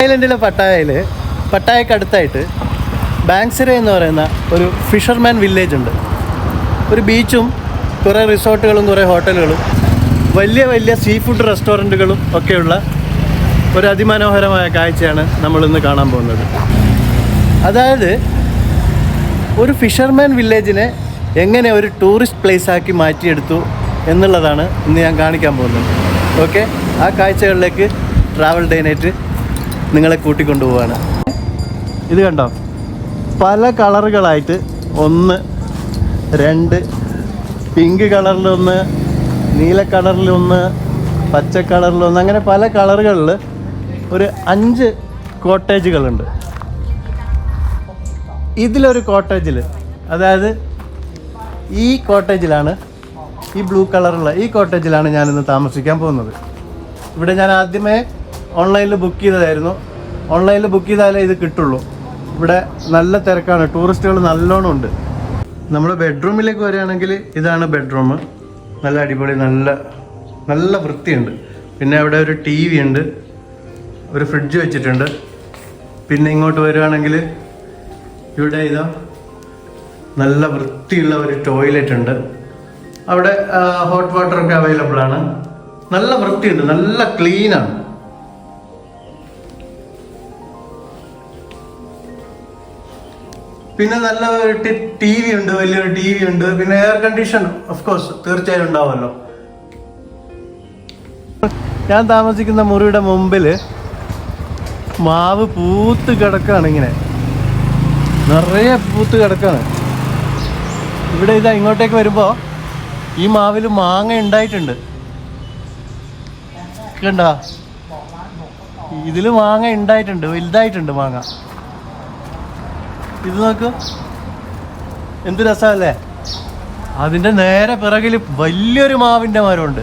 ഐലൻഡിലെ പട്ടായക്കടുത്തായിട്ട് ബാങ്ക്സിര എന്ന് പറയുന്ന ഒരു ഫിഷർമാൻ വില്ലേജ് ഉണ്ട്. ഒരു ബീച്ചും കുറേ റിസോർട്ടുകളും കുറേ ഹോട്ടലുകളും വലിയ വലിയ സീ ഫുഡ് റെസ്റ്റോറൻറ്റുകളും ഒക്കെയുള്ള ഒരു അതിമനോഹരമായ കാഴ്ചയാണ് നമ്മളിന്ന് കാണാൻ പോകുന്നത്. അതായത് ഒരു ഫിഷർമാൻ വില്ലേജിനെ എങ്ങനെ ഒരു ടൂറിസ്റ്റ് പ്ലേസാക്കി മാറ്റിയെടുത്തു എന്നുള്ളതാണ് ഇന്ന് ഞാൻ കാണിക്കാൻ പോകുന്നത്. ഓക്കെ, ആ കാഴ്ചകളിലേക്ക് ട്രാവൽ ഡേ നൈറ്റ് നിങ്ങളെ കൂട്ടിക്കൊണ്ടുപോവാണ്. ഇത് കണ്ടോ, പല കളറുകളായിട്ട് 1, 2, പിങ്ക് കളറിലൊന്ന്, നീല കളറിലൊന്ന്, പച്ച കളറിലൊന്ന്, അങ്ങനെ പല കളറുകളിൽ ഒരു 5 കോട്ടേജുകളുണ്ട്. ഇതിലൊരു കോട്ടേജിൽ, അതായത് ഈ കോട്ടേജിലാണ്, ഈ ബ്ലൂ കളറുള്ള ഈ കോട്ടേജിലാണ് ഞാനിന്ന് താമസിക്കാൻ പോകുന്നത്. ഇവിടെ ഞാൻ ആദ്യമേ ഓൺലൈനിൽ ബുക്ക് ചെയ്തതായിരുന്നു. ഓൺലൈനിൽ ബുക്ക് ചെയ്താലേ ഇത് കിട്ടുള്ളൂ. ഇവിടെ നല്ല തിരക്കാണ്, ടൂറിസ്റ്റുകൾ നല്ലോണം ഉണ്ട്. നമ്മൾ ബെഡ്റൂമിലേക്ക് വരികയാണെങ്കിൽ ഇതാണ് ബെഡ്റൂം. നല്ല അടിപൊളി, നല്ല വൃത്തിയുണ്ട്. പിന്നെ അവിടെ ഒരു TV ഉണ്ട്, ഒരു ഫ്രിഡ്ജ് വെച്ചിട്ടുണ്ട്. പിന്നെ ഇങ്ങോട്ട് വരികയാണെങ്കിൽ ഇവിടെ ഇതാ നല്ല വൃത്തിയുള്ള ഒരു ടോയ്ലറ്റ് ഉണ്ട്. അവിടെ ഹോട്ട് വാട്ടറൊക്കെ അവൈലബിൾ ആണ്. നല്ല വൃത്തിയുണ്ട്, നല്ല ക്ലീനാണ്. പിന്നെ നല്ല ഒരു TV ഉണ്ട്, വലിയൊരു TV ഉണ്ട്. പിന്നെ എയർ കണ്ടീഷൻ ഓഫ് കോഴ്സ് തീർച്ചയായും ഉണ്ടാവുമല്ലോ. ഞാൻ താമസിക്കുന്ന മുറിയുടെ മുമ്പിൽ മാവ് പൂത്ത് കിടക്കാണ്, ഇങ്ങനെ നിറയെ പൂത്ത് കിടക്കാണ്. ഇവിടെ ഇതാ ഇങ്ങോട്ടേക്ക് വരുമ്പോൾ ഈ മാവിൽ മാങ്ങ ഉണ്ടായിട്ടുണ്ട്. കണ്ടോ, ഇതിൽ മാങ്ങ ഉണ്ടായിട്ടുണ്ട്, വലുതായിട്ടുണ്ട് മാങ്ങ. ഇത് നോക്കൂ, എന്ത് രസമല്ലേ. അതിൻ്റെ നേരെ പിറകിൽ വലിയൊരു മാവിൻ്റെ മരമുണ്ട്.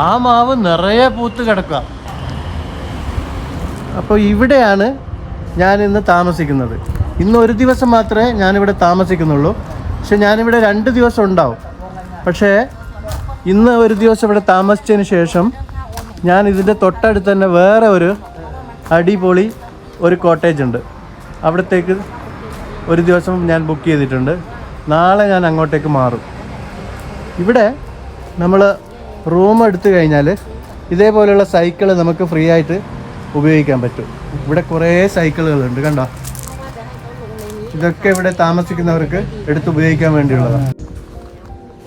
ആ മാവ് നിറയെ പൂത്ത് കിടക്കുക. അപ്പോൾ ഇവിടെയാണ് ഞാൻ ഇന്ന് താമസിക്കുന്നത്. ഇന്ന് ഒരു ദിവസം മാത്രമേ ഞാനിവിടെ താമസിക്കുന്നുള്ളൂ. പക്ഷെ ഞാനിവിടെ 2 ദിവസം ഉണ്ടാവും. പക്ഷേ ഇന്ന് ഒരു ദിവസം ഇവിടെ താമസിച്ചതിന് ശേഷം ഞാൻ ഇതിൻ്റെ തൊട്ടടുത്ത് തന്നെ വേറെ ഒരു അടിപൊളി ഒരു കോട്ടേജ് ഉണ്ട്. അവിടത്തേക്ക് ഒരു ദിവസം ഞാൻ ബുക്ക് ചെയ്തിട്ടുണ്ട്. നാളെ ഞാൻ അങ്ങോട്ടേക്ക് മാറും. ഇവിടെ നമ്മൾ റൂം എടുത്തു കഴിഞ്ഞാൽ ഇതേപോലെയുള്ള സൈക്കിൾ നമുക്ക് ഫ്രീ ആയിട്ട് ഉപയോഗിക്കാൻ പറ്റും. ഇവിടെ കുറേ സൈക്കിളുകളുണ്ട്, കണ്ടോ. ഇതൊക്കെ ഇവിടെ താമസിക്കുന്നവർക്ക് എടുത്ത് ഉപയോഗിക്കാൻ വേണ്ടിയുള്ളതാണ്.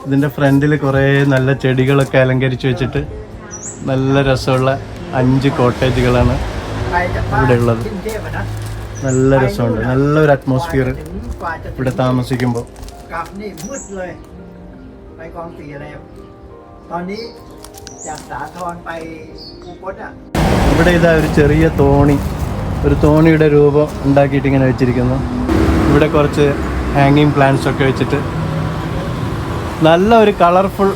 ഇതിൻ്റെ ഫ്രണ്ടിൽ കുറേ നല്ല ചെടികളൊക്കെ അലങ്കരിച്ച് വെച്ചിട്ട് നല്ല രസമുള്ള 5 കോട്ടേജുകളാണ് ഇവിടെ ഉള്ളത്. നല്ല രസമുണ്ട്, നല്ലൊരു അറ്റ്മോസ്ഫിയർ ഇവിടെ താമസിക്കുമ്പോൾ. ഇവിടെ ഇതാ ഒരു ചെറിയ തോണിയുടെ രൂപം ഉണ്ടാക്കിയിട്ട് ഇങ്ങനെ വെച്ചിരിക്കുന്നു. ഇവിടെ കുറച്ച് ഹാങ്ങിങ് പ്ലാന്റ്സ് ഒക്കെ വെച്ചിട്ട് നല്ല ഒരു കളർഫുൾ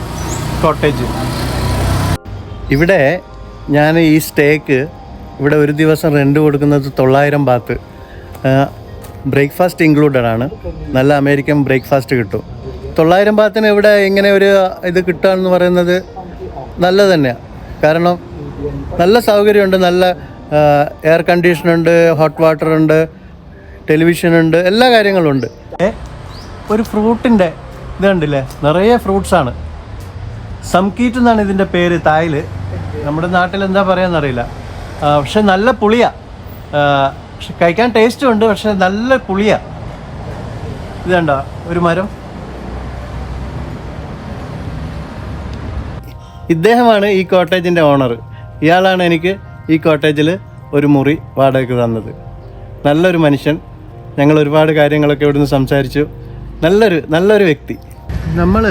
കോട്ടേജ്. ഇവിടെ ഞാൻ ഈ സ്റ്റേക്ക് ഇവിടെ ഒരു ദിവസം റെൻറ്റ് കൊടുക്കുന്നത് 900 ബാത്ത്. ബ്രേക്ക്ഫാസ്റ്റ് ഇൻക്ലൂഡഡ് ആണ്. നല്ല അമേരിക്കൻ ബ്രേക്ക്ഫാസ്റ്റ് കിട്ടും. 900 ബാത്തിന് ഇവിടെ ഇങ്ങനെ ഒരു ഇത് കിട്ടുകയെന്ന് പറയുന്നത് നല്ലത് തന്നെയാണ്. കാരണം നല്ല സൗകര്യമുണ്ട്, നല്ല എയർ കണ്ടീഷനുണ്ട്, ഹോട്ട് വാട്ടർ ഉണ്ട്, ടെലിവിഷനുണ്ട്, എല്ലാ കാര്യങ്ങളും ഉണ്ട്. ഒരു ഫ്രൂട്ടിൻ്റെ ഇത് കണ്ടില്ലേ, നിറയെ ഫ്രൂട്ട്സാണ്. സംകീറ്റ് എന്നാണ് ഇതിൻ്റെ പേര് തായിൽ. നമ്മുടെ നാട്ടിൽ എന്താ പറയാന്നറിയില്ല. പക്ഷെ നല്ല പുളിയാണ്. പക്ഷെ കഴിക്കാൻ ടേസ്റ്റും ഉണ്ട്, പക്ഷെ നല്ല പുളിയാണ്. ഇത് കണ്ടോ ഒരു മരം. ഇദ്ദേഹമാണ് ഈ കോട്ടേജിൻ്റെ ഓണർ. ഇയാളാണ് എനിക്ക് ഈ കോട്ടേജിൽ ഒരു മുറി വാടകയ്ക്ക് തന്നത്. നല്ലൊരു മനുഷ്യൻ. ഞങ്ങൾ ഒരുപാട് കാര്യങ്ങളൊക്കെ ഇവിടുന്ന് സംസാരിച്ചു. നല്ലൊരു വ്യക്തി. നമ്മൾ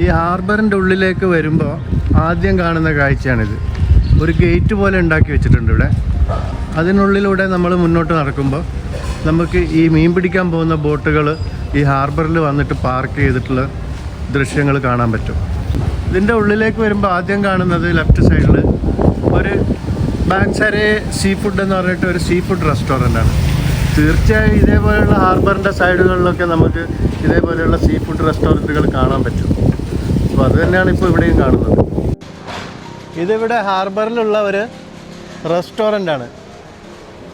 ഈ ഹാർബറിൻ്റെ ഉള്ളിലേക്ക് വരുമ്പോൾ ആദ്യം കാണുന്ന കാഴ്ചയാണിത്. ഒരു ഗേറ്റ് പോലെ ഉണ്ടാക്കി വെച്ചിട്ടുണ്ട് ഇവിടെ. അതിനുള്ളിലൂടെ നമ്മൾ മുന്നോട്ട് നടക്കുമ്പോൾ നമുക്ക് ഈ മീൻ പിടിക്കാൻ പോകുന്ന ബോട്ടുകൾ ഈ ഹാർബറിൽ വന്നിട്ട് പാർക്ക് ചെയ്തിട്ടുള്ള ദൃശ്യങ്ങൾ കാണാൻ പറ്റും. ഇതിൻ്റെ ഉള്ളിലേക്ക് വരുമ്പോൾ ആദ്യം കാണുന്നത് ലെഫ്റ്റ് സൈഡിൽ ഒരു ബാങ്ക്സാരെ സീ ഫുഡ് എന്ന് പറഞ്ഞിട്ട് ഒരു സീ ഫുഡ് റെസ്റ്റോറൻ്റാണ്. തീർച്ചയായും ഇതേപോലെയുള്ള ഹാർബറിൻ്റെ സൈഡുകളിലൊക്കെ നമുക്ക് ഇതേപോലെയുള്ള സീ ഫുഡ് റെസ്റ്റോറൻറ്റുകൾ കാണാൻ പറ്റും. അപ്പോൾ അത് തന്നെയാണ് ഇപ്പോൾ ഇവിടെയും കാണുന്നത്. ഇതിവിടെ ഹാർബറിലുള്ള ഒരു റെസ്റ്റോറൻ്റാണ്.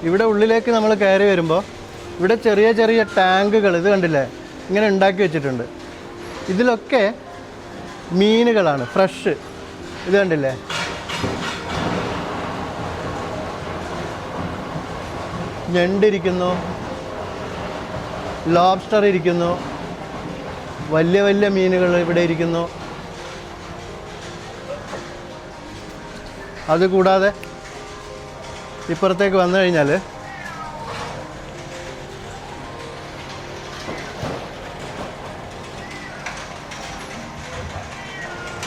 ഇവിടെ ഉള്ളിലേക്ക് നമ്മൾ കയറി വരുമ്പോൾ ഇവിടെ ചെറിയ ചെറിയ ടാങ്കുകൾ ഇത് കണ്ടില്ലേ ഇങ്ങനെ ഉണ്ടാക്കി വെച്ചിട്ടുണ്ട്. ഇതിലൊക്കെ മീനുകളാണ് ഫ്രഷ്. ഇത് കണ്ടില്ലേ, ഞണ്ടിരിക്കുന്നു, ലോബ്സ്റ്റർ ഇരിക്കുന്നു, വലിയ വലിയ മീനുകൾ ഇവിടെ ഇരിക്കുന്നു. അതുകൂടാതെ ഇപ്പുറത്തേക്ക് വന്നു കഴിഞ്ഞാൽ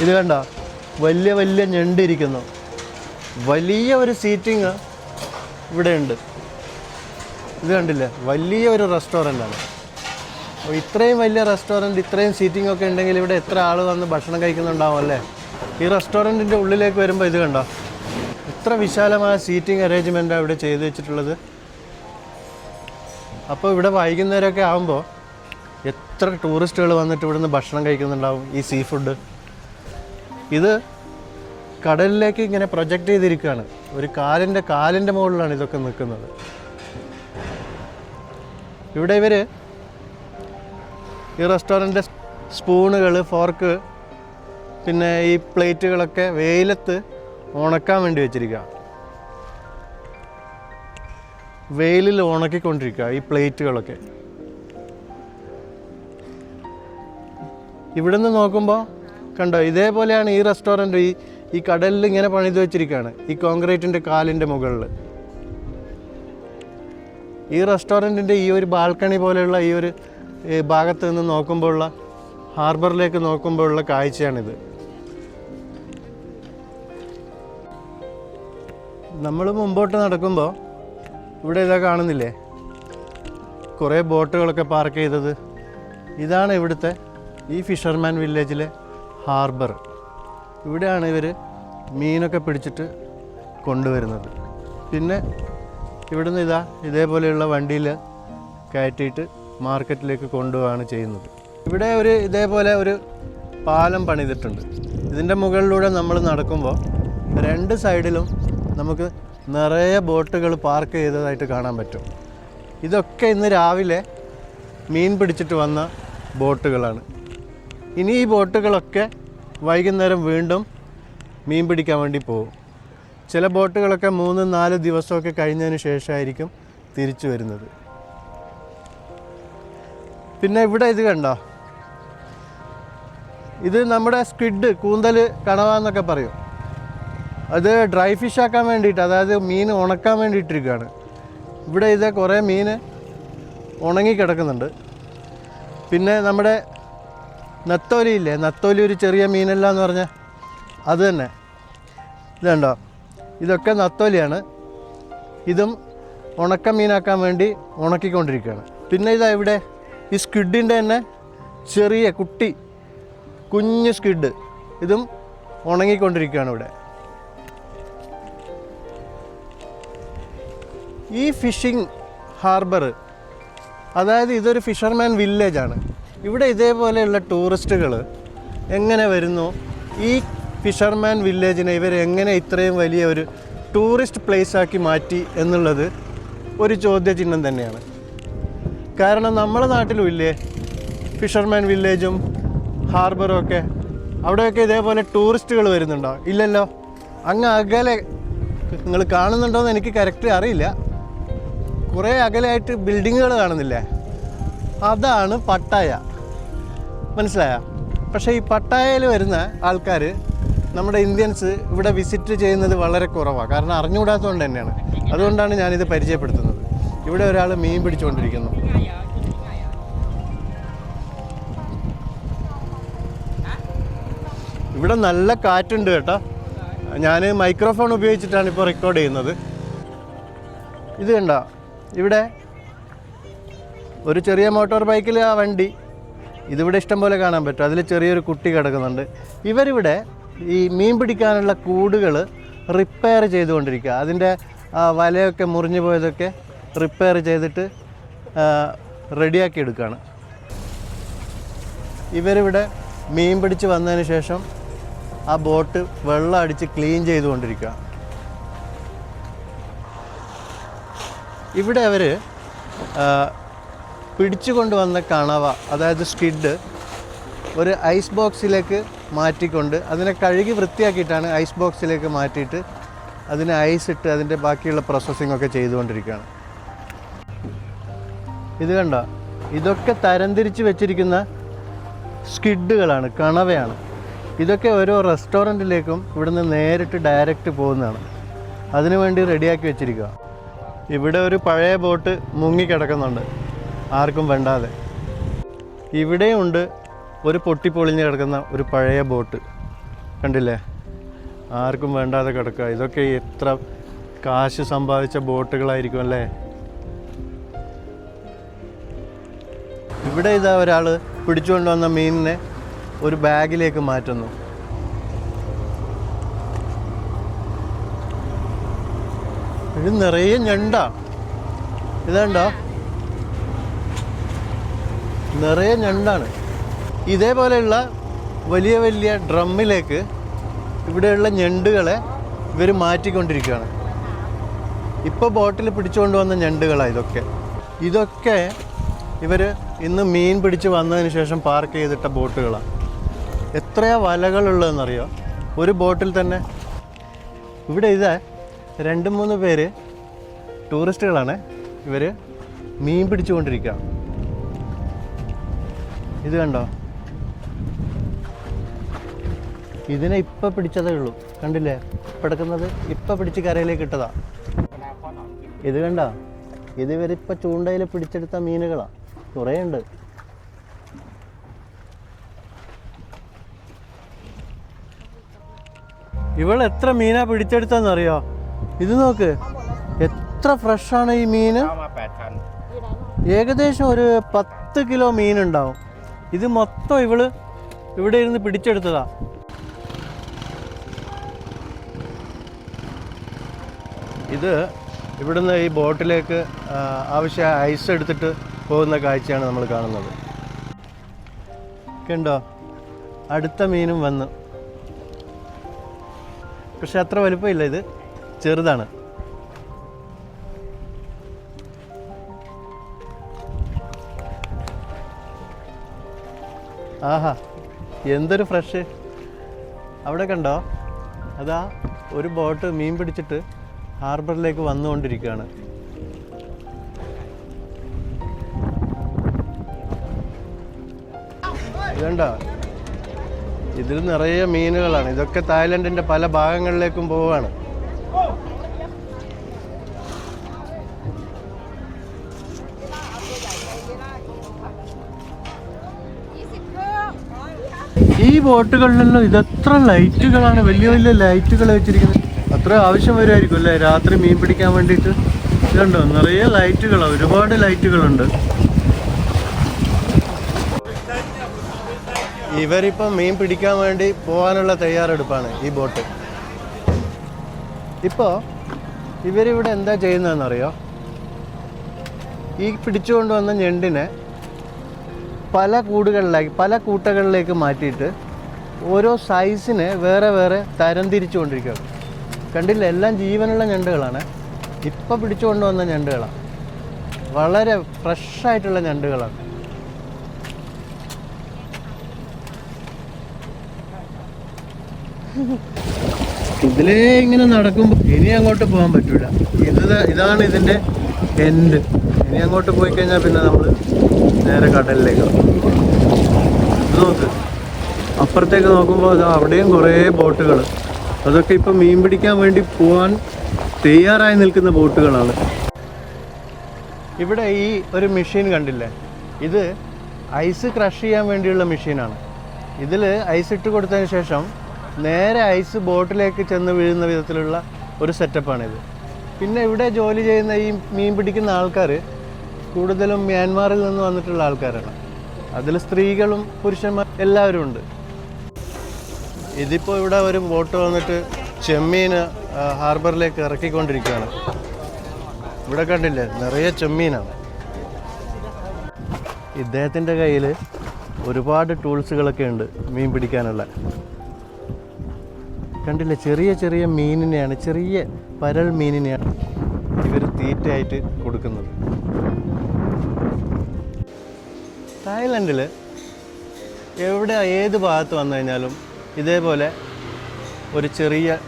ഇത് കണ്ടോ, വലിയ വലിയ ഞണ്ടിരിക്കുന്നു. വലിയ ഒരു സീറ്റിങ് ഇവിടെ ഉണ്ട്. ഇത് കണ്ടില്ലേ, വലിയ ഒരു റെസ്റ്റോറൻ്റാണ്. അപ്പോൾ ഇത്രയും വലിയ റെസ്റ്റോറൻറ്റ്, ഇത്രയും സീറ്റിംഗ് ഒക്കെ ഉണ്ടെങ്കിൽ ഇവിടെ എത്ര ആൾ വന്ന് ഭക്ഷണം കഴിക്കുന്നുണ്ടാവും അല്ലേ. ഈ റെസ്റ്റോറൻറ്റിൻ്റെ ഉള്ളിലേക്ക് വരുമ്പോൾ ഇത് കണ്ടോ, എത്ര വിശാലമായ സീറ്റിംഗ് അറേഞ്ച്മെൻറ്റാണ് ഇവിടെ ചെയ്തു വെച്ചിട്ടുള്ളത്. അപ്പോൾ ഇവിടെ വൈകുന്നേരമൊക്കെ ആകുമ്പോൾ എത്ര ടൂറിസ്റ്റുകൾ വന്നിട്ട് ഇവിടുന്ന് ഭക്ഷണം കഴിക്കുന്നുണ്ടാവും ഈ സീ ഫുഡ്. ഇത് കടലിലേക്ക് ഇങ്ങനെ പ്രൊജക്റ്റ് ചെയ്തിരിക്കുകയാണ്. ഒരു കാലിൻ്റെ മുകളിലാണ് ഇതൊക്കെ നിൽക്കുന്നത്. ഇവിടെ ഇവർ ഈ റെസ്റ്റോറൻറ്റ് സ്പൂണുകൾ, ഫോർക്ക്, പിന്നെ ഈ പ്ലേറ്റുകളൊക്കെ വെയിലത്ത് ഉണക്കാൻ വേണ്ടി വെച്ചിരിക്കുക. വെയിലിൽ ഉണക്കിക്കൊണ്ടിരിക്കുക ഈ പ്ലേറ്റുകളൊക്കെ. ഇവിടുന്ന് നോക്കുമ്പോൾ കണ്ടോ, ഇതേപോലെയാണ് ഈ റെസ്റ്റോറൻറ്റ് ഈ കടലിൽ ഇങ്ങനെ പണിത് വെച്ചിരിക്കുകയാണ്, ഈ കോൺക്രീറ്റിൻ്റെ കാലിൻ്റെ മുകളിൽ. ഈ റെസ്റ്റോറൻറ്റിൻ്റെ ഈ ഒരു ബാൽക്കണി പോലെയുള്ള ഈ ഒരു ഭാഗത്ത് നിന്ന് നോക്കുമ്പോഴുള്ള, ഹാർബറിലേക്ക് നോക്കുമ്പോഴുള്ള കാഴ്ചയാണിത്. നമ്മൾ മുമ്പോട്ട് നടക്കുമ്പോൾ ഇവിടെ ഇതാ കാണുന്നില്ലേ, കുറേ ബോട്ടുകളൊക്കെ പാർക്ക് ചെയ്തത്. ഇതാണ് ഇവിടുത്തെ ഈ ഫിഷർമാൻ വില്ലേജിലെ ഹാർബർ. ഇവിടെയാണ് ഇവർ മീനൊക്കെ പിടിച്ചിട്ട് കൊണ്ടുവരുന്നത്. പിന്നെ ഇവിടുന്ന് ഇതേപോലെയുള്ള വണ്ടിയിൽ കയറ്റിയിട്ട് മാർക്കറ്റിലേക്ക് കൊണ്ടുപോവുകയാണ് ചെയ്യുന്നത്. ഇവിടെ ഇതേപോലെ ഒരു പാലം പണിതിട്ടുണ്ട്. ഇതിൻ്റെ മുകളിലൂടെ നമ്മൾ നടക്കുമ്പോൾ രണ്ട് സൈഡിലും നമുക്ക് നിറയെ ബോട്ടുകൾ പാർക്ക് ചെയ്തതായിട്ട് കാണാൻ പറ്റും. ഇതൊക്കെ ഇന്ന് രാവിലെ മീൻ പിടിച്ചിട്ട് വന്ന ബോട്ടുകളാണ്. ഇനി ഈ ബോട്ടുകളൊക്കെ വൈകുന്നേരം വീണ്ടും മീൻ പിടിക്കാൻ വേണ്ടി പോകും. ചില ബോട്ടുകളൊക്കെ 3-4 ദിവസമൊക്കെ കഴിഞ്ഞതിന് ശേഷമായിരിക്കും തിരിച്ചു വരുന്നത്. പിന്നെ ഇവിടെ ഇത് കണ്ടോ, ഇത് നമ്മുടെ സ്ക്വിഡ്, കൂന്തൽ, കണവ എന്നൊക്കെ പറയും. അത് ഡ്രൈ ഫിഷ് ആക്കാൻ വേണ്ടിയിട്ട്, അതായത് മീൻ ഉണക്കാൻ വേണ്ടിയിട്ടിരിക്കുകയാണ്. ഇവിടെ ഇത് കുറേ മീൻ ഉണങ്ങിക്കിടക്കുന്നുണ്ട്. പിന്നെ നമ്മുടെ നത്തോലി ഇല്ലേ, നത്തോലി ഒരു ചെറിയ മീനല്ല എന്ന് പറഞ്ഞാൽ അത് തന്നെ. ഇതുണ്ടോ, ഇതൊക്കെ നത്തോലിയാണ്. ഇതും ഉണക്ക മീനാക്കാൻ വേണ്ടി ഉണക്കിക്കൊണ്ടിരിക്കുകയാണ്. പിന്നെ ഇവിടെ ഈ സ്ക്വിഡിൻ്റെ തന്നെ ചെറിയ കുഞ്ഞ് സ്ക്വിഡ്, ഇതും ഉണങ്ങിക്കൊണ്ടിരിക്കുകയാണ് ഇവിടെ. ഈ ഫിഷിംഗ് ഹാർബർ, അതായത് ഇതൊരു ഫിഷർമാൻ വില്ലേജാണ്. ഇവിടെ ഇതേപോലെയുള്ള ടൂറിസ്റ്റുകൾ എങ്ങനെ വരുന്നു, ഈ ഫിഷർമാൻ വില്ലേജിനെ ഇവരെങ്ങനെ ഇത്രയും വലിയ ഒരു ടൂറിസ്റ്റ് പ്ലേസാക്കി മാറ്റി എന്നുള്ളത് ഒരു ചോദ്യചിഹ്നം തന്നെയാണ്. കാരണം നമ്മുടെ നാട്ടിലും ഇല്ലേ ഫിഷർമാൻ വില്ലേജും ഹാർബറും ഒക്കെ, അവിടെയൊക്കെ ഇതേപോലെ ടൂറിസ്റ്റുകൾ വരുന്നുണ്ടോ? ഇല്ലല്ലോ. അങ്ങ് അകലെ നിങ്ങൾ കാണുന്നുണ്ടോയെന്ന് എനിക്ക് കറക്റ്റ് അറിയില്ല, കുറേ അകലെയായിട്ട് ബിൽഡിങ്ങുകൾ കാണുന്നില്ലേ, അതാണ് പട്ടായ. മനസ്സിലായോ? പക്ഷേ ഈ പട്ടായയിൽ വരുന്ന ആൾക്കാർ, നമ്മുടെ ഇന്ത്യൻസ് ഇവിടെ വിസിറ്റ് ചെയ്യുന്നത് വളരെ കുറവാണ്. കാരണം അറിഞ്ഞുകൂടാത്തതുകൊണ്ട് തന്നെയാണ്. അതുകൊണ്ടാണ് ഞാനിത് പരിചയപ്പെടുത്തുന്നത്. ഇവിടെ ഒരാൾ മീൻ പിടിച്ചുകൊണ്ടിരിക്കുന്നു. ഇവിടെ നല്ല കാറ്റുണ്ട് കേട്ടോ. ഞാൻ മൈക്രോഫോൺ ഉപയോഗിച്ചിട്ടാണ് ഇപ്പോൾ റെക്കോർഡ് ചെയ്യുന്നത്. ഇത് കണ്ടോ, ഇവിടെ ഒരു ചെറിയ മോട്ടോർ ബൈക്കിൽ ആ വണ്ടി ഇതിവിടെ ഇഷ്ടം പോലെ കാണാൻ പറ്റും. അതിൽ ചെറിയൊരു കുട്ടി കിടക്കുന്നുണ്ട്. ഇവരിവിടെ ഈ മീൻ പിടിക്കാനുള്ള കൂടുകൾ റിപ്പയർ ചെയ്തുകൊണ്ടിരിക്കുക. അതിൻ്റെ വലയൊക്കെ മുറിഞ്ഞു പോയതൊക്കെ റിപ്പയർ ചെയ്തിട്ട് റെഡിയാക്കി എടുക്കുകയാണ്. ഇവരിവിടെ മീൻ പിടിച്ച് വന്നതിന് ശേഷം ആ ബോട്ട് വെള്ളം അടിച്ച് ക്ലീൻ ചെയ്തുകൊണ്ടിരിക്കുക. ഇവിടെ അവർ പിടിച്ചു കൊണ്ടുവന്ന കണവ, അതായത് സ്കിഡ്, ഒരു ഐസ് ബോക്സിലേക്ക് മാറ്റിക്കൊണ്ട് അതിനെ കഴുകി വൃത്തിയാക്കിയിട്ടാണ് ഐസ് ബോക്സിലേക്ക് മാറ്റിയിട്ട് അതിന് ഐസ് ഇട്ട് അതിൻ്റെ ബാക്കിയുള്ള പ്രോസസ്സിംഗ് ഒക്കെ ചെയ്തുകൊണ്ടിരിക്കുകയാണ്. ഇത് കണ്ടോ, ഇതൊക്കെ തരംതിരിച്ച് വെച്ചിരിക്കുന്ന സ്കിഡുകളാണ്, കണവയാണ്. ഇതൊക്കെ ഓരോ റെസ്റ്റോറൻറ്റിലേക്കും ഇവിടുന്ന് നേരിട്ട് ഡയറക്റ്റ് പോകുന്നതാണ്. അതിനുവേണ്ടി റെഡിയാക്കി വെച്ചിരിക്കുക. ഇവിടെ ഒരു പഴയ ബോട്ട് മുങ്ങിക്കിടക്കുന്നുണ്ട്, ആർക്കും വേണ്ടാതെ. ഇവിടെയും ഉണ്ട് ഒരു പൊട്ടിപ്പൊളിഞ്ഞ് കിടക്കുന്ന ഒരു പഴയ ബോട്ട്, കണ്ടില്ലേ, ആർക്കും വേണ്ടാതെ കിടക്കുക. ഇതൊക്കെ എത്ര കാശ് സമ്പാദിച്ച ബോട്ടുകളായിരിക്കും അല്ലേ. ഇവിടെ ഇതാ ഒരാൾ പിടിച്ചുകൊണ്ട് വന്ന മീനിനെ ഒരു ബാഗിലേക്ക് മാറ്റുന്നു. ഇത് നിറയെ ഞണ്ടാ, ഇതുണ്ടോ, നിറയെ ഞണ്ടാണ്. ഇതേപോലെയുള്ള വലിയ വലിയ ഡ്രമ്മിലേക്ക് ഇവിടെയുള്ള ഞണ്ടുകളെ ഇവർ മാറ്റിക്കൊണ്ടിരിക്കുകയാണ്. ഇപ്പോൾ ബോട്ടിൽ പിടിച്ചുകൊണ്ട് വന്ന ഞണ്ടുകളാണ് ഇതൊക്കെ ഇവർ ഇന്ന് മീൻ പിടിച്ച് വന്നതിന് ശേഷം പാർക്ക് ചെയ്തിട്ട ബോട്ടുകളാണ്. എത്രയാ വലകളുള്ളതെന്നറിയോ ഒരു ബോട്ടിൽ തന്നെ. ഇവിടെ ഇതാ 2-3 പേര് ടൂറിസ്റ്റുകളാണ്, ഇവർ മീൻ പിടിച്ചുകൊണ്ടിരിക്കുക. ഇത് കണ്ടോ, ഇതിനെ ഇപ്പം പിടിച്ചതേ ഉള്ളൂ, കണ്ടില്ലേ, കിടക്കുന്നത് ഇപ്പം പിടിച്ച് കരയിലേക്ക് ഇട്ടതാ. ഇത് കണ്ടോ, ഇത് ഇവരിപ്പോൾ ചൂണ്ടയിൽ പിടിച്ചെടുത്ത മീനുകളാണ്, കുറേ ഉണ്ട്. ഇവൾ എത്ര മീനാ പിടിച്ചെടുത്തതെന്നറിയോ? ഇത് നോക്ക്, എത്ര ഫ്രഷാണ് ഈ മീൻ. ഏകദേശം ഒരു 10 കിലോ മീനുണ്ടാവും. ഇത് മൊത്തം ഇവള് ഇവിടെ ഇരുന്ന് പിടിച്ചെടുത്തതാ. ഇത് ഇവിടുന്ന് ഈ ബോട്ടിലേക്ക് ആവശ്യ ഐസ് എടുത്തിട്ട് പോകുന്ന കാഴ്ചയാണ് നമ്മൾ കാണുന്നത്. കണ്ടോ, അടുത്ത മീനും വന്നു. പക്ഷെ അത്ര വലുപ്പമില്ല, ഇത് ചെറുതാണ്. ആഹാ, എന്തൊരു ഫ്രഷ്. അവിടെ കണ്ടോ, അതാ ഒരു ബോട്ട് മീൻ പിടിച്ചിട്ട് ഹാർബറിലേക്ക് വന്നുകൊണ്ടിരിക്കുകയാണ്. ഇതുണ്ടോ, ഇതിൽ നിറയെ മീനുകളാണ്. ഇതൊക്കെ തായ്ലൻഡിൻ്റെ പല ഭാഗങ്ങളിലേക്കും പോവുകയാണ്. ഈ ബോട്ടുകളിലെല്ലാം ഇതെത്ര ലൈറ്റുകളാണ്, വലിയ വലിയ ലൈറ്റുകൾ വെച്ചിരിക്കുന്നത്. അത്ര ആവശ്യം വരുമായിരിക്കും അല്ലേ രാത്രി മീൻ പിടിക്കാൻ വേണ്ടിയിട്ട്. ഇതുണ്ടോ, നിറയെ ലൈറ്റുകളാണ്, ഒരുപാട് ലൈറ്റുകളുണ്ട്. ഇവരിപ്പം മീൻ പിടിക്കാൻ വേണ്ടി പോകാനുള്ള തയ്യാറെടുപ്പാണ് ഈ ബോട്ട്. ഇപ്പോൾ ഇവരിവിടെ എന്താ ചെയ്യുന്നതെന്നറിയോ? ഈ പിടിച്ചുകൊണ്ട് വന്ന ഞണ്ടിനെ പല കൂട്ടകളിലേക്ക് മാറ്റിയിട്ട് ഓരോ സൈസിനെ വേറെ വേറെ തരംതിരിച്ചു കൊണ്ടിരിക്കുകയാണ്. കണ്ടില്ല, എല്ലാം ജീവനുള്ള ഞണ്ടുകളാണ്. ഇപ്പം പിടിച്ചുകൊണ്ട് വന്ന ഞണ്ടുകളാണ്, വളരെ ഫ്രഷായിട്ടുള്ള ഞണ്ടുകളാണ്. ഇതിലേ ഇങ്ങനെ നടക്കുമ്പോൾ ഇനി അങ്ങോട്ട് പോകാൻ പറ്റൂല. ഇതാണ് ഇതിൻ്റെ എൻഡ്. ഇനി അങ്ങോട്ട് പോയി കഴിഞ്ഞാൽ പിന്നെ നമ്മൾ നേരെ കടലിലേക്ക്. നോക്ക്, അപ്പുറത്തേക്ക് നോക്കുമ്പോൾ അത് അവിടെയും കുറേ ബോട്ടുകൾ. അതൊക്കെ ഇപ്പം മീൻ പിടിക്കാൻ വേണ്ടി പോകാൻ തയ്യാറായി നിൽക്കുന്ന ബോട്ടുകളാണ്. ഇവിടെ ഈ ഒരു മെഷീൻ കണ്ടില്ലേ, ഇത് ഐസ് ക്രഷ് ചെയ്യാൻ വേണ്ടിയുള്ള മെഷീനാണ്. ഇതിൽ ഐസ് ഇട്ട് കൊടുത്തതിന് ശേഷം നേരെ ഐസ് ബോട്ടിലേക്ക് ചെന്ന് വീഴുന്ന വിധത്തിലുള്ള ഒരു സെറ്റപ്പാണിത്. പിന്നെ ഇവിടെ ജോലി ചെയ്യുന്ന ഈ മീൻ പിടിക്കുന്ന ആൾക്കാർ കൂടുതലും മ്യാൻമാറിൽ നിന്ന് വന്നിട്ടുള്ള ആൾക്കാരാണ്. അതിൽ സ്ത്രീകളും പുരുഷന്മാരും എല്ലാവരും ഉണ്ട്. ഇതിപ്പോൾ ഇവിടെ ഒരു ബോട്ട് വന്നിട്ട് ചെമ്മീൻ ഹാർബറിലേക്ക് ഇറക്കിക്കൊണ്ടിരിക്കുകയാണ്. ഇവിടെ കണ്ടില്ലേ, നിറയെ ചെമ്മീനാണ്. ഇദ്ദേഹത്തിൻ്റെ കയ്യിൽ ഒരുപാട് ടൂൾസുകളൊക്കെ ഉണ്ട് മീൻ പിടിക്കാനുള്ള. കണ്ടില്ലേ, ചെറിയ ചെറിയ മീനിനെയാണ്, ചെറിയ പരൽ മീനിനെയാണ് ഇവർ തീറ്റയായിട്ട് കൊടുക്കുന്നത്. തായ്ലൻഡിൽ എവിടെ ഏത് ഭാഗത്ത് വന്നു കഴിഞ്ഞാലും ഇതേപോലെ ഒരു ചെറിയ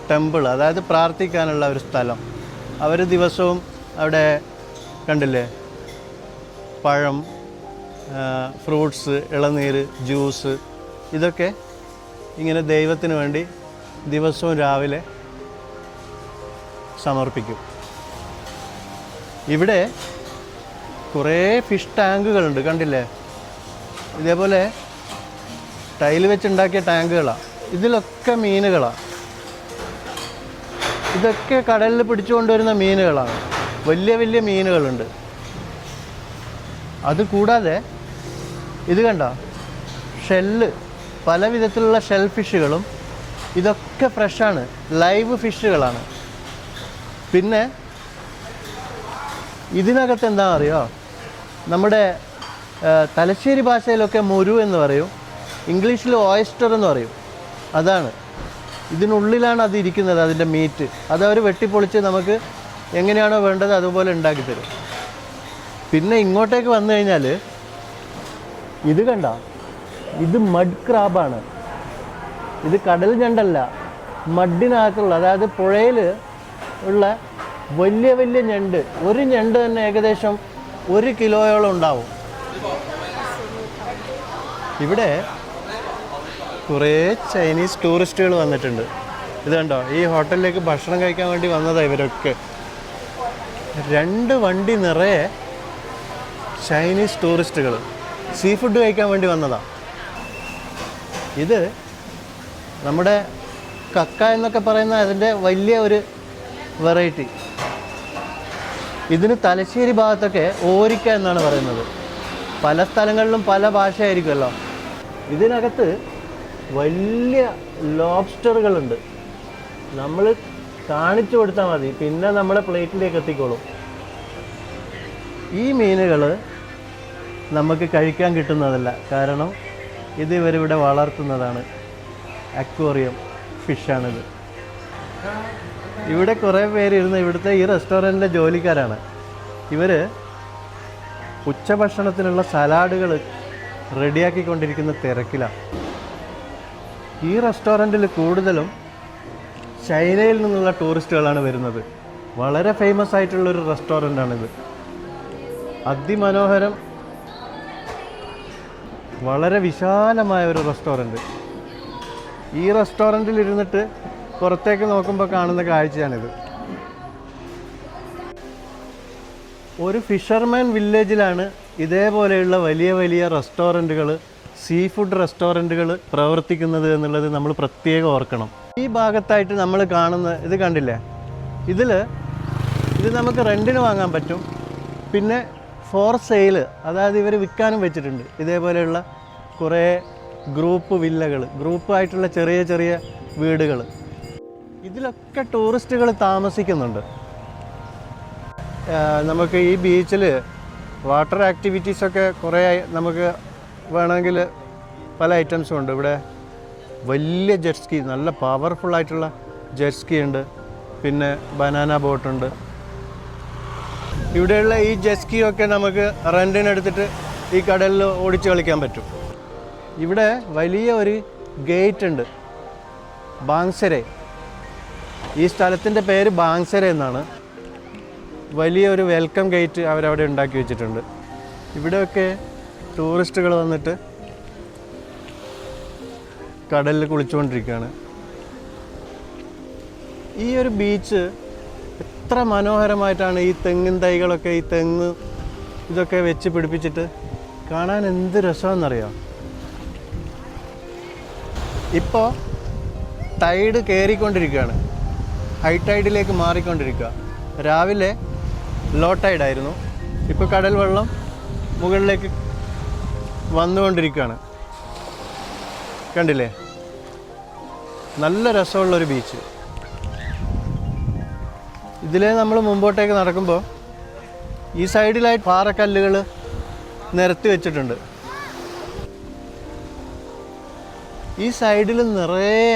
ടെമ്പിൾ, അതായത് പ്രാർത്ഥിക്കാനുള്ള ഒരു സ്ഥലം, അവർ ദിവസവും അവിടെ കണ്ടില്ലേ പഴം, ഫ്രൂട്ട്സ്, ഇളനീര്, ജ്യൂസ്, ഇതൊക്കെ ഇങ്ങനെ ദൈവത്തിന് വേണ്ടി ദിവസവും രാവിലെ സമർപ്പിക്കും. ഇവിടെ കുറേ ഫിഷ് ടാങ്കുകളുണ്ട്, കണ്ടില്ലേ? ഇതേപോലെ ടൈൽ വെച്ചുണ്ടാക്കിയ ടാങ്കുകളാണ്. ഇതിലൊക്കെ മീനുകളാണ്. ഇതൊക്കെ കടലിൽ പിടിച്ചുകൊണ്ടുവരുന്ന മീനുകളാണ്. വലിയ വലിയ മീനുകളുണ്ട്. അതുകൂടാതെ ഇത് കണ്ടോ, ഷെല്ല്, പല വിധത്തിലുള്ള ഷെൽ ഫിഷുകളും. ഇതൊക്കെ ഫ്രഷാണ്, ലൈവ് ഫിഷുകളാണ്. പിന്നെ ഇതിനകത്ത് എന്താ അറിയോ, നമ്മുടെ തലശ്ശേരി ഭാഷയിലൊക്കെ മുരു എന്ന് പറയും, ഇംഗ്ലീഷിൽ ഓയിസ്റ്റർ എന്ന് പറയും. അതാണ് ഇതിനുള്ളിലാണ് അത് ഇരിക്കുന്നത്, അതിൻ്റെ മീറ്റ്. അതവർ വെട്ടിപ്പൊളിച്ച് നമുക്ക് എങ്ങനെയാണോ വേണ്ടത് അതുപോലെ ഉണ്ടാക്കി തരും. പിന്നെ ഇങ്ങോട്ടേക്ക് വന്നു കഴിഞ്ഞാൽ ഇത് കണ്ട, ഇത് മഡ് ക്രാബാണ്. ഇത് കടൽ ഞണ്ടല്ല, മഡിനകത്തുള്ള, അതായത് പുഴയിൽ ഉള്ള വലിയ വലിയ ഞണ്ട്. ഒരു ഞണ്ട് തന്നെ ഏകദേശം 1 കിലോയോളം ഉണ്ടാവും. ഇവിടെ കുറേ ചൈനീസ് ടൂറിസ്റ്റുകൾ വന്നിട്ടുണ്ട്. ഇത് കണ്ടോ, ഈ ഹോട്ടലിലേക്ക് ഭക്ഷണം കഴിക്കാൻ വേണ്ടി വന്നതാണ് ഇവരൊക്കെ. 2 വണ്ടി നിറയെ ചൈനീസ് ടൂറിസ്റ്റുകൾ സീ ഫുഡ് കഴിക്കാൻ വേണ്ടി വന്നതാണ്. ഇത് നമ്മുടെ കക്ക എന്നൊക്കെ പറയുന്ന അതിൻ്റെ വലിയ ഒരു വെറൈറ്റി. ഇതിന് തലശ്ശേരി ഭാഗത്തൊക്കെ ഓരിക്ക എന്നാണ് പറയുന്നത്. പല സ്ഥലങ്ങളിലും പല ഭാഷയായിരിക്കുമല്ലോ. ഇതിനകത്ത് വലിയ ലോബ്സ്റ്ററുകളുണ്ട്. നമ്മൾ കാണിച്ചു കൊടുത്താൽ മതി, പിന്നെ നമ്മുടെ പ്ലേറ്റിലേക്ക് എത്തിക്കോളും. ഈ മീനുകൾ നമുക്ക് കഴിക്കാൻ കിട്ടുന്നതല്ല, കാരണം ഇത് ഇവരിവിടെ വളർത്തുന്നതാണ്. അക്വേറിയം ഫിഷാണിത്. ഇവിടെ കുറേ പേരിരുന്ന് ഇവിടുത്തെ ഈ റെസ്റ്റോറൻറ്റിലെ ജോലിക്കാരാണ്. ഇവർ ഉച്ചഭക്ഷണത്തിനുള്ള സലാഡുകൾ റെഡിയാക്കിക്കൊണ്ടിരിക്കുന്ന തിരക്കിലാണ്. ഈ റെസ്റ്റോറൻറ്റിൽ കൂടുതലും ചൈനയിൽ നിന്നുള്ള ടൂറിസ്റ്റുകളാണ് വരുന്നത്. വളരെ ഫേമസ് ആയിട്ടുള്ളൊരു റെസ്റ്റോറൻ്റാണിത്. അതിമനോഹരം, വളരെ വിശാലമായ ഒരു റെസ്റ്റോറൻറ്റ്. ഈ റെസ്റ്റോറൻറ്റിൽ ഇരുന്നിട്ട് പുറത്തേക്ക് നോക്കുമ്പോൾ കാണുന്ന കാഴ്ചയാണിത്. ഒരു ഫിഷർമാൻ വില്ലേജിലാണ് ഇതേപോലെയുള്ള വലിയ വലിയ റെസ്റ്റോറൻറ്റുകൾ, സീ ഫുഡ് റെസ്റ്റോറൻറ്റുകൾ പ്രവർത്തിക്കുന്നത് എന്നുള്ളത് നമ്മൾ പ്രത്യേകം ഓർക്കണം. ഈ ഭാഗത്തായിട്ട് നമ്മൾ കാണുന്ന ഇത് കണ്ടില്ലേ, ഇത് നമുക്ക് റെൻറ്റിന് വാങ്ങാൻ പറ്റും. പിന്നെ ഫോർ സെയിൽ, അതായത് ഇവർ വിൽക്കാനും വെച്ചിട്ടുണ്ട്. ഇതേപോലെയുള്ള കുറേ ഗ്രൂപ്പ് വില്ലകൾ, ഗ്രൂപ്പായിട്ടുള്ള ചെറിയ ചെറിയ വീടുകൾ. ഇതിലൊക്കെ ടൂറിസ്റ്റുകൾ താമസിക്കുന്നുണ്ട്. നമുക്ക് ഈ ബീച്ചിൽ വാട്ടർ ആക്ടിവിറ്റീസൊക്കെ കുറേ നമുക്ക് വേണമെങ്കിൽ പല ഐറ്റംസും ഉണ്ട്. ഇവിടെ വലിയ ജെറ്റ് സ്കീ, നല്ല പവർഫുള്ളായിട്ടുള്ള ജെറ്റ് സ്കീ ഉണ്ട്. പിന്നെ ബനാന ബോട്ടുണ്ട്. ഇവിടെയുള്ള ഈ ജെറ്റ് സ്കീ ഒക്കെ നമുക്ക് റെൻറ്റിനെടുത്തിട്ട് ഈ കടലിൽ ഓടിച്ച് കളിക്കാൻ പറ്റും. ഇവിടെ വലിയ ഒരു ഗേറ്റ് ഉണ്ട്, ബാങ്സെരെ. ഈ സ്ഥലത്തിൻ്റെ പേര് ബാങ്സെരെ എന്നാണ്. വലിയൊരു വെൽക്കം ഗേറ്റ് അവരവിടെ ഉണ്ടാക്കി വെച്ചിട്ടുണ്ട്. ഇവിടെയൊക്കെ ടൂറിസ്റ്റുകൾ വന്നിട്ട് കടലിൽ കുളിച്ചുകൊണ്ടിരിക്കുകയാണ്. ഈ ഒരു ബീച്ച് എത്ര മനോഹരമായിട്ടാണ്. ഈ തെങ്ങിൻ തൈകളൊക്കെ, ഈ തെങ്ങ് ഇതൊക്കെ വെച്ച് പിടിപ്പിച്ചിട്ട് കാണാൻ എന്ത് രസമാണെന്നറിയാം. ഇപ്പോൾ ടൈഡ് കയറിക്കൊണ്ടിരിക്കുകയാണ്, ഹൈ ടൈഡിലേക്ക് മാറിക്കൊണ്ടിരിക്കുക. രാവിലെ ലോ ടൈഡായിരുന്നു, ഇപ്പോൾ കടൽ വെള്ളം മുകളിലേക്ക് വന്നുകൊണ്ടിരിക്കുകയാണ്. കണ്ടില്ലേ, നല്ല രസമുള്ളൊരു ബീച്ച്. ഇതിലേ നമ്മൾ മുമ്പോട്ടേക്ക് നടക്കുമ്പോൾ ഈ സൈഡിലായി പാറക്കല്ലുകൾ നിരത്തി വെച്ചിട്ടുണ്ട്. ഈ സൈഡിൽ നിറയെ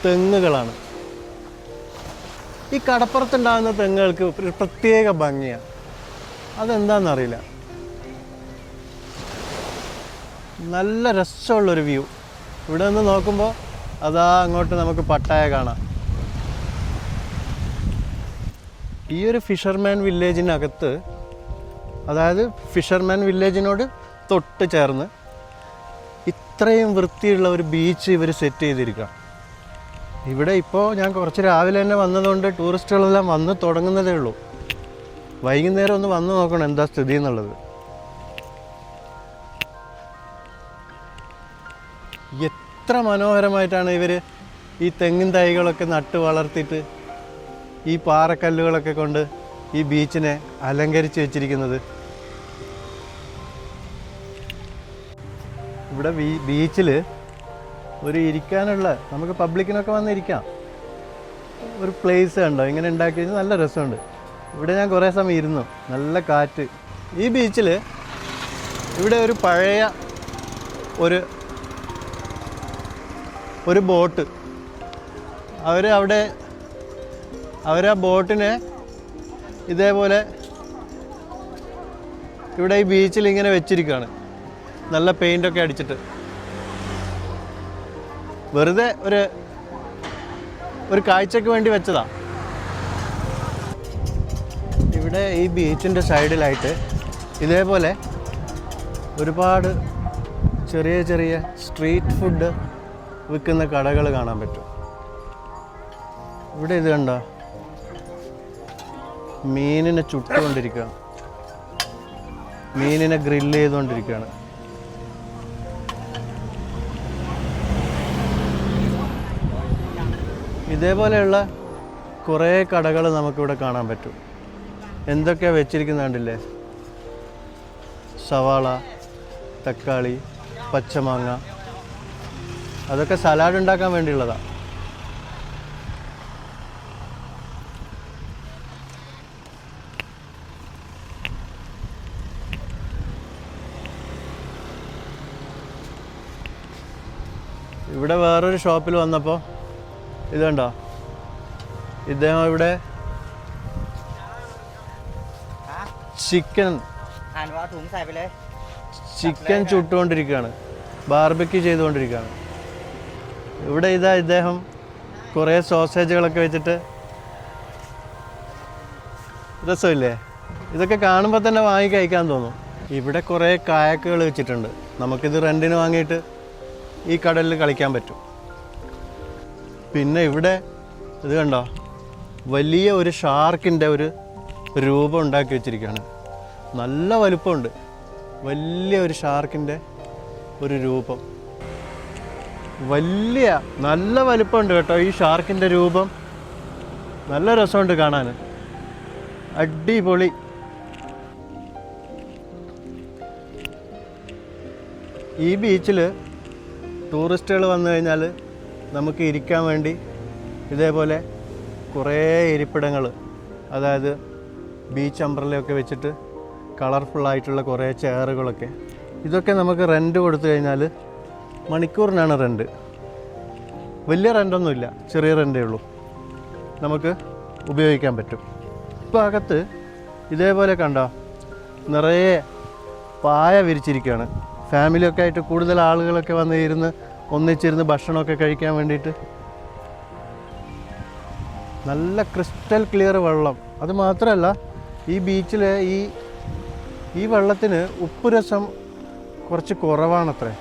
തെങ്ങുകളാണ്. ഈ കടപ്പുറത്തുണ്ടാകുന്ന തെങ്ങുകൾക്ക് ഒരു പ്രത്യേക ഭംഗിയാണ്. അതെന്താണെന്നറിയില്ല. നല്ല രസമുള്ളൊരു വ്യൂ. ഇവിടെ നിന്ന് നോക്കുമ്പോൾ അതാ അങ്ങോട്ട് നമുക്ക് പട്ടായ കാണാം. ഈ ഒരു ഫിഷർമാൻ വില്ലേജിനകത്ത്, അതായത് ഫിഷർമാൻ വില്ലേജിനോട് തൊട്ട് ചേർന്ന് ഇത്രയും വൃത്തിയുള്ള ഒരു ബീച്ച് ഇവർ സെറ്റ് ചെയ്തിരിക്കുക. ഇവിടെ ഇപ്പോൾ ഞാൻ കുറച്ച് രാവിലെ തന്നെ വന്നതുകൊണ്ട് ടൂറിസ്റ്റുകളെല്ലാം വന്ന് തുടങ്ങുന്നതേ ഉള്ളൂ. വൈകുന്നേരം ഒന്ന് വന്ന് നോക്കണം എന്താ സ്ഥിതി എന്നുള്ളത്. എത്ര മനോഹരമായിട്ടാണ് ഇവർ ഈ തെങ്ങിൻ തൈകളൊക്കെ നട്ട് വളർത്തിയിട്ട് ഈ പാറക്കല്ലുകളൊക്കെ കൊണ്ട് ഈ ബീച്ചിനെ അലങ്കരിച്ച് വെച്ചിരിക്കുന്നത്. ഇവിടെ ബീച്ചിൽ ഒരു ഇരിക്കാനുള്ള, നമുക്ക് പബ്ലിക്കിനൊക്കെ വന്നിരിക്കാം, ഒരു പ്ലേസ് കണ്ടോ ഇങ്ങനെ ഉണ്ടാക്കി കഴിഞ്ഞാൽ നല്ല രസമുണ്ട്. ഇവിടെ ഞാൻ കുറേ സമയം ഇരുന്നു, നല്ല കാറ്റ്. ഈ ബീച്ചിൽ ഇവിടെ ഒരു പഴയ ഒരു ബോട്ട്, അവരാ ബോട്ടിനെ ഇതേപോലെ ഇവിടെ ഈ ബീച്ചിൽ ഇങ്ങനെ വെച്ചിരിക്കുകയാണ്, നല്ല പെയിൻ്റൊക്കെ അടിച്ചിട്ട്. വെറുതെ ഒരു കാഴ്ചക്ക് വേണ്ടി വെച്ചതാ. ഇവിടെ ഈ ബീച്ചിൻ്റെ സൈഡിലായിട്ട് ഇതേപോലെ ഒരുപാട് ചെറിയ ചെറിയ സ്ട്രീറ്റ് ഫുഡ് വിൽക്കുന്ന കടകൾ കാണാൻ പറ്റും. ഇവിടെ ഇത് കണ്ടോ, മീനിനെ ചുട്ടുകൊണ്ടിരിക്കുക, മീനിനെ ഗ്രില്ല് ചെയ്തുകൊണ്ടിരിക്കുകയാണ്. ഇതേപോലെയുള്ള കുറേ കടകൾ നമുക്കിവിടെ കാണാൻ പറ്റും. എന്തൊക്കെയാണ് വെച്ചിരിക്കുന്നത് കണ്ടില്ലേ? സവാള, തക്കാളി, പച്ചമാങ്ങ, അതൊക്കെ സലാഡ് ഉണ്ടാക്കാൻ വേണ്ടിയുള്ളതാണ്. ഇവിടെ വേറൊരു ഷോപ്പിൽ വന്നപ്പോൾ ഇത് കണ്ടോ, ഇദ്ദേഹം ഇവിടെ ചിക്കൻ ചുട്ടുകൊണ്ടിരിക്കുകയാണ്, ബാർബിക്യൂ ചെയ്തുകൊണ്ടിരിക്കുകയാണ്. ഇവിടെ ഇദ്ദേഹം കുറേ സോസേജുകളൊക്കെ വെച്ചിട്ട്, രസമില്ലേ? ഇതൊക്കെ കാണുമ്പോൾ തന്നെ വാങ്ങി കഴിക്കാൻ തോന്നും. ഇവിടെ കുറേ കായക്കുകൾ വെച്ചിട്ടുണ്ട്. നമുക്കിത് റെൻറ്റിന് വാങ്ങിയിട്ട് ഈ കടലിൽ കളിക്കാൻ പറ്റും. പിന്നെ ഇവിടെ ഇത് കണ്ടോ, വലിയ ഒരു ഷാർക്കിൻ്റെ ഒരു രൂപം ഉണ്ടാക്കി വെച്ചിരിക്കുകയാണ്. നല്ല വലുപ്പമുണ്ട്, വലിയ ഒരു ഷാർക്കിൻ്റെ ഒരു രൂപം, നല്ല വലുപ്പമുണ്ട് കേട്ടോ ഈ ഷാർക്കിൻ്റെ രൂപം. നല്ല രസമുണ്ട് കാണാൻ, അടിപൊളി. ഈ ബീച്ചിൽ ടൂറിസ്റ്റുകൾ വന്നു കഴിഞ്ഞാൽ നമുക്ക് ഇരിക്കാൻ വേണ്ടി ഇതേപോലെ കുറേ ഇരിപ്പിടങ്ങൾ, അതായത് ബീച്ച് അംബ്രല്ലയൊക്കെ വെച്ചിട്ട് കളർഫുള്ളായിട്ടുള്ള കുറേ ചെയറുകളൊക്കെ, ഇതൊക്കെ നമുക്ക് റെൻറ്റ് കൊടുത്തു കഴിഞ്ഞാൽ മണിക്കൂറിനാണ് റെൻറ്റ്. വലിയ റെൻറ്റൊന്നുമില്ല, ചെറിയ റെൻറ്റേ ഉള്ളൂ, നമുക്ക് ഉപയോഗിക്കാൻ പറ്റും. ഇപ്പോൾ അകത്ത് ഇതേപോലെ കണ്ടോ, നിറയെ പായ വിരിച്ചിരിക്കുകയാണ്. ഫാമിലിയൊക്കെ ആയിട്ട് കൂടുതൽ ആളുകളൊക്കെ വന്ന് ഒന്നിച്ചിരുന്ന് ഭക്ഷണമൊക്കെ കഴിക്കാൻ വേണ്ടിയിട്ട്. നല്ല ക്രിസ്റ്റൽ ക്ലിയർ വെള്ളം. അത് മാത്രമല്ല, ഈ ബീച്ചിലെ ഈ വെള്ളത്തിന് ഉപ്പ് രസം കുറച്ച് കുറവാണത്രേ.